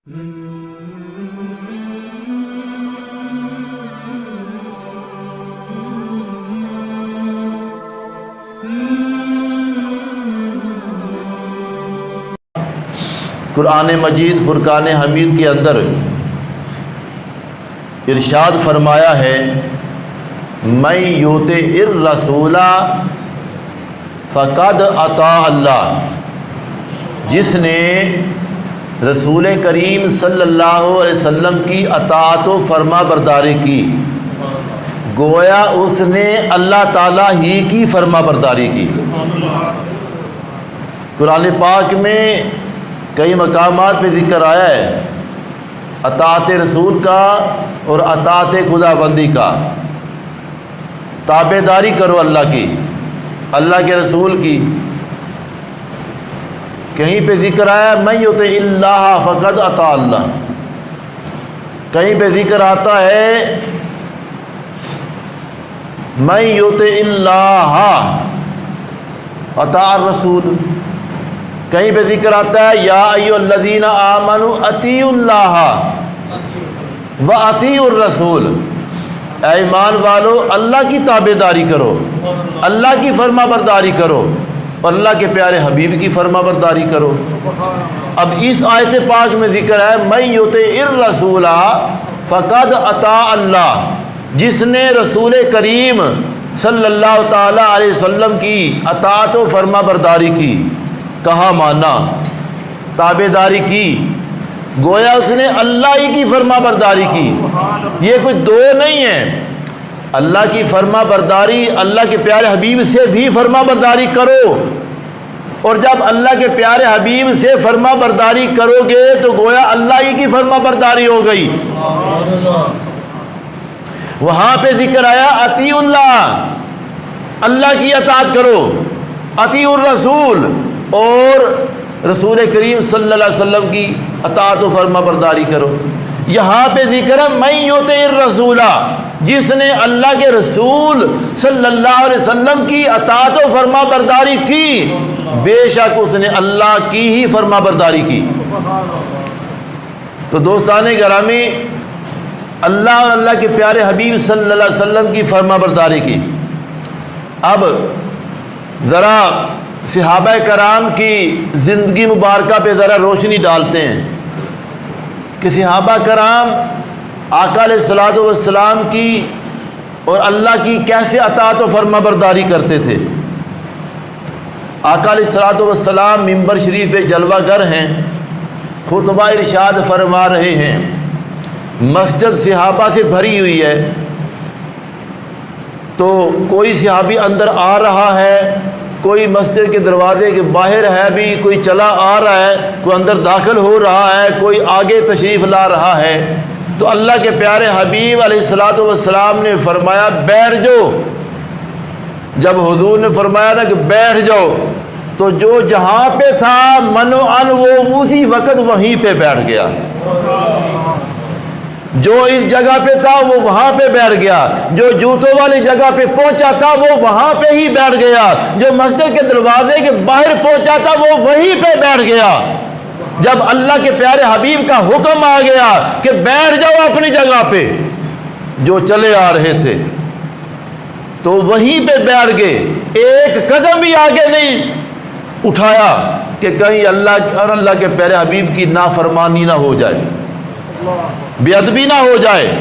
قرآن مجید فرقان حمید کے اندر ارشاد فرمایا ہے من یطع الرسول فقد اطاع اللہ، جس نے رسول کریم صلی اللہ علیہ وسلم کی اطاعت و فرما برداری کی، گویا اس نے اللہ تعالیٰ ہی کی فرما برداری کی۔ قرآن پاک میں کئی مقامات پہ ذکر آیا ہے اطاعت رسول کا اور اطاعت خدا بندی کا۔ تابع داری کرو اللہ کی، اللہ کے رسول کی۔ کہیں پہ ذکر آیا من یطع اللہ فقد اطاع اللہ، کہیں پہ ذکر آتا ہے من یطع اللہ اطاع الرسول، کہیں پہ ذکر آتا ہے یا ایھا الذین آمنوا اطیعوا اللہ واطیعوا الرسول، اے ایمان والو اللہ کی تابع داری کرو، اللہ کی فرما برداری کرو اور اللہ کے پیارے حبیب کی فرما برداری کرو۔ اب اس آیت پاک میں ذکر ہے من یطع الرسول فقد اطاع اللہ، جس نے رسول کریم صلی اللہ تعالی علیہ وسلم کی اطاعت و فرما برداری کی، کہا مانا، تابع داری کی، گویا اس نے اللہ ہی کی فرما برداری کی۔ یہ کوئی دو نہیں ہے، اللہ کی فرما برداری، اللہ کے پیارے حبیب سے بھی فرما برداری کرو، اور جب اللہ کے پیارے حبیب سے فرما برداری کرو گے تو گویا اللہ ہی کی فرما برداری ہو گئی۔ وہاں پہ ذکر آیا اطیعوا اللہ، اللہ کی اطاعت کرو، اطیعوا الرسول، اور رسول کریم صلی اللہ علیہ وسلم کی اطاعت و فرما برداری کرو۔ یہاں پہ ذکر ہے من یطع الرسول، جس نے اللہ کے رسول صلی اللہ علیہ وسلم کی اطاعت و فرما برداری کی، بے شک اس نے اللہ کی ہی فرما برداری کی۔ تو دوستان گرامی، اللہ اور اللہ کے پیارے حبیب صلی اللہ علیہ وسلم کی فرما برداری کی۔ اب ذرا صحابہ کرام کی زندگی مبارکہ پہ ذرا روشنی ڈالتے ہیں کہ صحابہ کرام آقا علیہ الصلوۃ والسلام کی اور اللہ کی کیسے اطاعت و فرما برداری کرتے تھے۔ آقا علیہ الصلوۃ والسلام منبر شریف پہ جلوہ گر ہیں، خطبہ ارشاد فرما رہے ہیں، مسجد صحابہ سے بھری ہوئی ہے، تو کوئی صحابی اندر آ رہا ہے، کوئی مسجد کے دروازے کے باہر ہے بھی، کوئی چلا آ رہا ہے، کوئی اندر داخل ہو رہا ہے، کوئی آگے تشریف لا رہا ہے۔ تو اللہ کے پیارے حبیب علیہ الصلوۃ والسلام نے فرمایا بیٹھ جاؤ۔ جب حضور نے فرمایا نا کہ بیٹھ جاؤ، تو جو جہاں پہ تھا منوعاً وہ اسی وقت وہیں پہ بیٹھ گیا، جو اس جگہ پہ تھا وہ وہاں پہ بیٹھ گیا، جو جوتوں والی جگہ پہ پہنچا تھا وہ وہاں پہ ہی بیٹھ گیا، جو مسجد کے دروازے کے باہر پہنچا تھا وہ وہیں پہ بیٹھ گیا۔ جب اللہ کے پیارے حبیب کا حکم آ گیا کہ بیٹھ جاؤ اپنی جگہ پہ، جو چلے آ رہے تھے تو وہیں پہ بیٹھ گئے، ایک قدم بھی آگے نہیں اٹھایا کہ کہیں اللہ اور اللہ کے پیارے حبیب کی نافرمانی نہ ہو جائے، بے ادبی نہ ہو جائے۔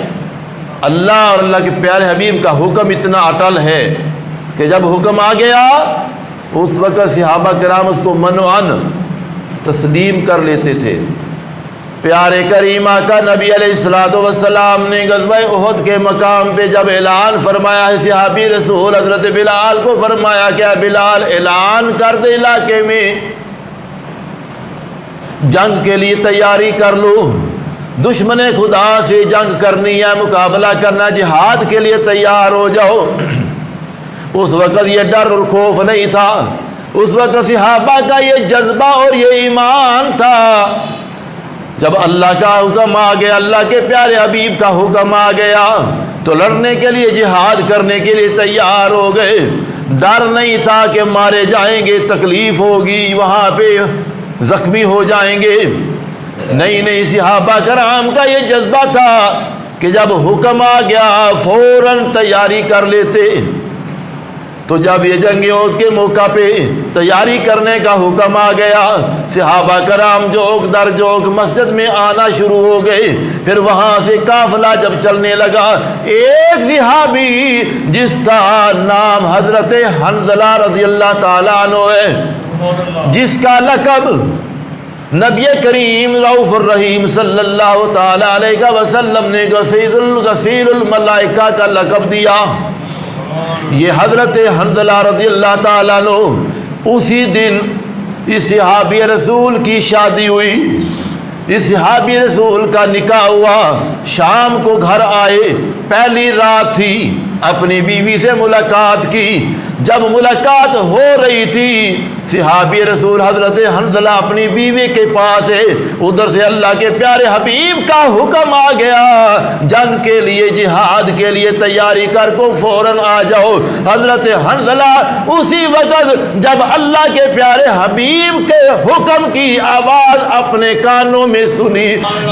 اللہ اور اللہ کے پیارے حبیب کا حکم اتنا اٹل ہے کہ جب حکم آ گیا اس وقت صحابہ کرام اس کو منوعاً تسلیم کر لیتے تھے۔ پیارے کریم آقا نبی علیہ الصلوۃ والسلام نے غزوہ احد کے مقام پہ جب اعلان فرمایا ہے، صحابی رسول حضرت بلال کو فرمایا کہ بلال اعلان کر دے علاقے میں جنگ کے لیے تیاری کر لو، دشمن خدا سے جنگ کرنی ہے، مقابلہ کرنا، جہاد کے لیے تیار ہو جاؤ۔ اس وقت یہ ڈر اور خوف نہیں تھا، اس وقت صحابہ کا یہ جذبہ اور یہ ایمان تھا۔ جب اللہ کا حکم آ گیا، اللہ کے پیارے حبیب کا حکم آ گیا تو لڑنے کے لیے، جہاد کرنے کے لیے تیار ہو گئے۔ ڈر نہیں تھا کہ مارے جائیں گے، تکلیف ہوگی، وہاں پہ زخمی ہو جائیں گے، نہیں صحابہ کرام کا یہ جذبہ تھا کہ جب حکم آ گیا فوراً تیاری کر لیتے. تو جب یہ جنگ احد کے موقع پہ تیاری کرنے کا حکم آ گیا، صحابہ کرام جوک در جوک مسجد میں آنا شروع ہو گئے. پھر وہاں سے قافلہ جب چلنے لگا، ایک صحابی جس کا نام حضرت حنظلہ رضی اللہ تعالیٰ عنہ ہے، جس کا لقب نبی کریم رؤوف الرحیم صلی اللہ تعالیٰ علیہ وسلم نے غسیل الملائکہ کا لقب دیا، یہ حضرت حنظلہ رضی اللہ تعالیٰ عنہ اسی دن اس صحابی رسول کی شادی ہوئی، اس صحابی رسول کا نکاح ہوا. شام کو گھر آئے، پہلی رات تھی، اپنی بیوی سے ملاقات کی. جب ملاقات ہو رہی تھی، صحابی رسول حضرت حنظلہ اپنی بیوی کے پاس ہے، ادھر سے اللہ کے پیارے حبیب کا حکم آ گیا، جنگ کے لیے جہاد کے لیے تیاری کر کو فوراً آ جاؤ. حضرت حنظلہ اسی وقت جب اللہ کے پیارے حبیب کے حکم کی آواز اپنے کانوں میں سنی،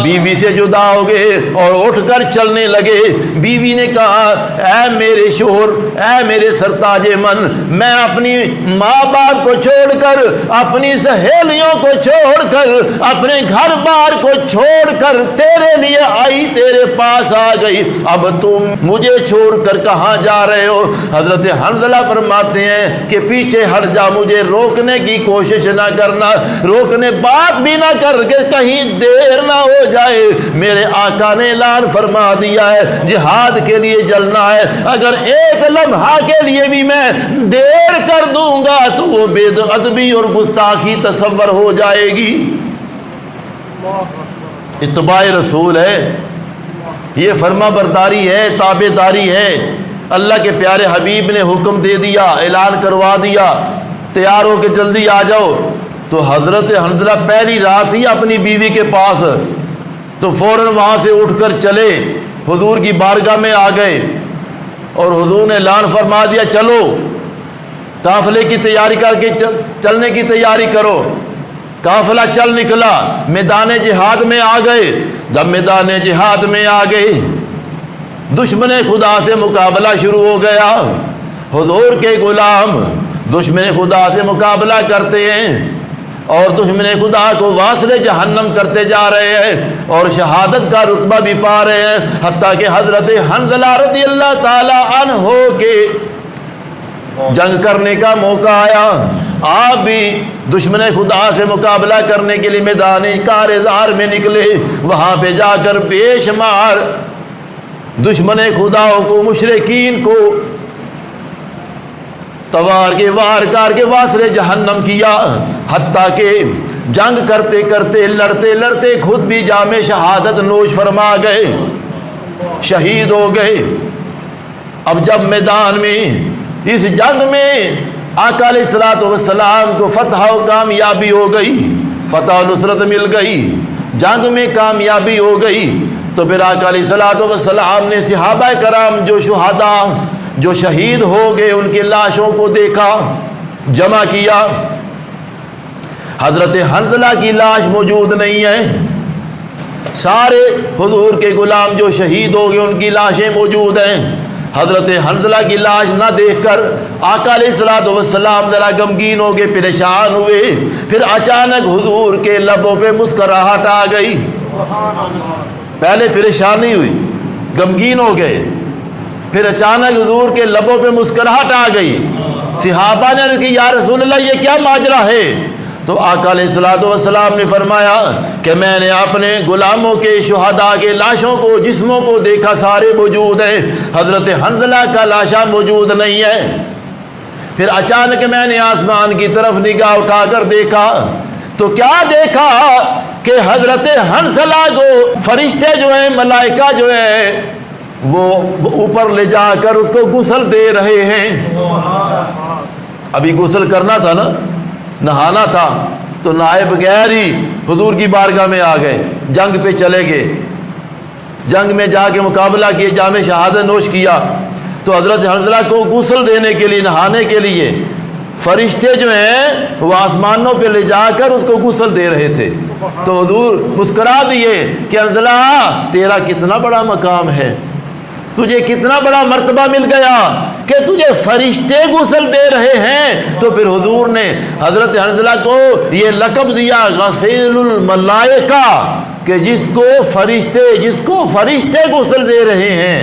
بیوی سے جدا ہو گئے اور اٹھ کر چلنے لگے. بیوی نے کہا، اے میرے شوہر، اے میرے سرتاج من، میں اپنی ماں باپ کو چھوڑ کر، اپنی سہیلیوں کو چھوڑ کر، اپنے گھر بار کو چھوڑ کر تیرے لیے آئی، تیرے پاس آ گئی، اب تم مجھے چھوڑ کر کہاں جا رہے ہو؟ حضرت حنظلہ فرماتے ہیں کہ پیچھے ہٹ جا، مجھے روکنے کی کوشش نہ کرنا، روکنے بات بھی نہ کر کے کہیں دیر نہ ہو جائے. میرے آقا نے اعلان فرما دیا ہے جہاد کے لیے جلنا ہے، اگر ایک لمحہ کے لیے بھی میں دیر کر دوں گا تو وہ بے ادبی اور گستاخی تصور ہو جائے گی. اتباع رسول ہے، یہ فرما برداری ہے، تابع داری ہے. اللہ کے پیارے حبیب نے حکم دے دیا، اعلان کروا دیا، تیار ہو کے جلدی آ جاؤ. تو حضرت حنظلہ پہلی رات ہی اپنی بیوی کے پاس، تو فوراً وہاں سے اٹھ کر چلے، حضور کی بارگاہ میں آ گئے اور حضور نے اعلان فرما دیا، چلو قافلے کی تیاری کر کے چلنے کی تیاری کرو. قافلہ چل نکلا، میدان جہاد میں آ گئے. جب میدان جہاد میں آ گئے، دشمن خدا سے مقابلہ شروع ہو گیا. حضور کے غلام دشمن خدا سے مقابلہ کرتے ہیں اور دشمن خدا کو واصل جہنم کرتے جا رہے ہیں اور شہادت کا رتبہ بھی پا رہے ہیں. حتیٰ کہ حضرت حنظلہ رضی اللہ تعالی عنہ کے جنگ کرنے کا موقع آیا، آپ بھی دشمن خدا سے مقابلہ کرنے کے لیے میدان کارزار میں نکلے. وہاں پہ جا کر بے شمار دشمن خداؤں کو، مشرکین کو توار کے وار کر کے واصل جہنم کیا. حتیٰ کہ جنگ کرتے کرتے، لڑتے لڑتے خود بھی جام شہادت نوش فرما گئے، شہید ہو گئے. اب جب میدان میں اس جنگ میں آقا علیہ الصلوۃ والسلام کو فتح و کامیابی ہو گئی، فتح و نصرت مل گئی، جنگ میں کامیابی ہو گئی، تو پھر آقا علیہ الصلوۃ والسلام نے صحابہ کرام جو شہداء، جو شہید ہو گئے، ان کی لاشوں کو دیکھا، جمع کیا. حضرت حنظلہ کی لاش موجود نہیں ہے، سارے حضور کے غلام جو شہید ہو گئے ان کی لاشیں موجود ہیں. حضرت حنظلہ کی لاش نہ دیکھ کر آقا علیہ الصلوۃ والسلام ذرا غمگین ہو گئے، پریشان ہوئے. پھر اچانک حضور کے لبوں پہ مسکراہٹ آ گئی. پہلے پریشانی ہوئی، غمگین ہو گئے، پھر اچانک حضور کے لبوں پہ مسکراہٹ آ گئی. صحابہ نے کہ یا رسول اللہ یہ کیا ماجرا ہے؟ تو آقا علیہ الصلوۃ والسلام نے فرمایا کہ میں نے اپنے غلاموں کے شہداء کے لاشوں کو، جسموں کو دیکھا، سارے موجود ہیں، حضرت حنظلہ کا لاشا موجود نہیں ہے. پھر اچانک میں نے آسمان کی طرف نگاہ اٹھا کر دیکھا تو کیا دیکھا کہ حضرت حنظلہ کو فرشتے جو ہیں، ملائکہ جو ہیں، وہ اوپر لے جا کر اس کو غسل دے رہے ہیں. ابھی غسل کرنا تھا نا، نہانا تھا، تو نہائے بغیر ہی حضور کی بارگاہ میں آ گئے، جنگ پہ چلے گئے، جنگ میں جا کے مقابلہ کیے، جام شہادت نوش کیا. تو حضرت حنظلہ کو غسل دینے کے لیے، نہانے کے لیے فرشتے جو ہیں وہ آسمانوں پہ لے جا کر اس کو غسل دے رہے تھے، تو حضور مسکرا دیے کہ حنظلہ تیرا کتنا بڑا مقام ہے، تجھے کتنا بڑا مرتبہ مل گیا کہ تجھے فرشتے غسل دے رہے ہیں۔ تو پھر حضور نے حضرت حنظلہ کو یہ لقب دیا غسیل الملائکہ، کہ جس کو فرشتے غسل دے رہے ہیں۔